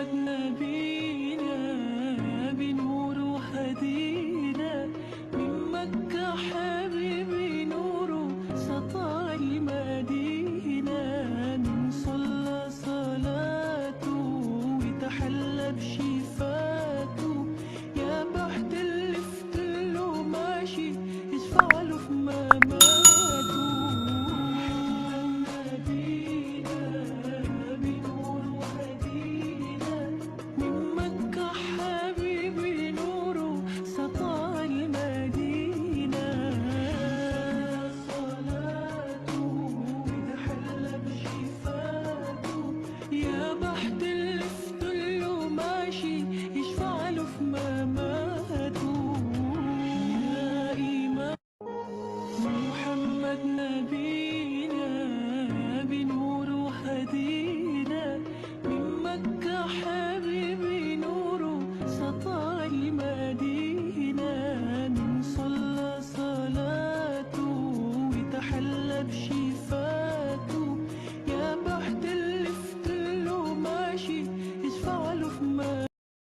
محمد نبينا بنور هدينا من مكة حبيبي نوره سطع المدينة من صلى صلاته وتحلى بشفاته يا بحت اللي فتله ماشي يشفع له في مماته. نبينا بنور هدينا من مكة حبيبي نوره سطع المدينة صلاته وتحلى بشفاته يا بحت اللي فتله ماشي يشفع له في مماته. يا إمام محمد نبينا بنور هدينا من مكة حبيبي نوره سطع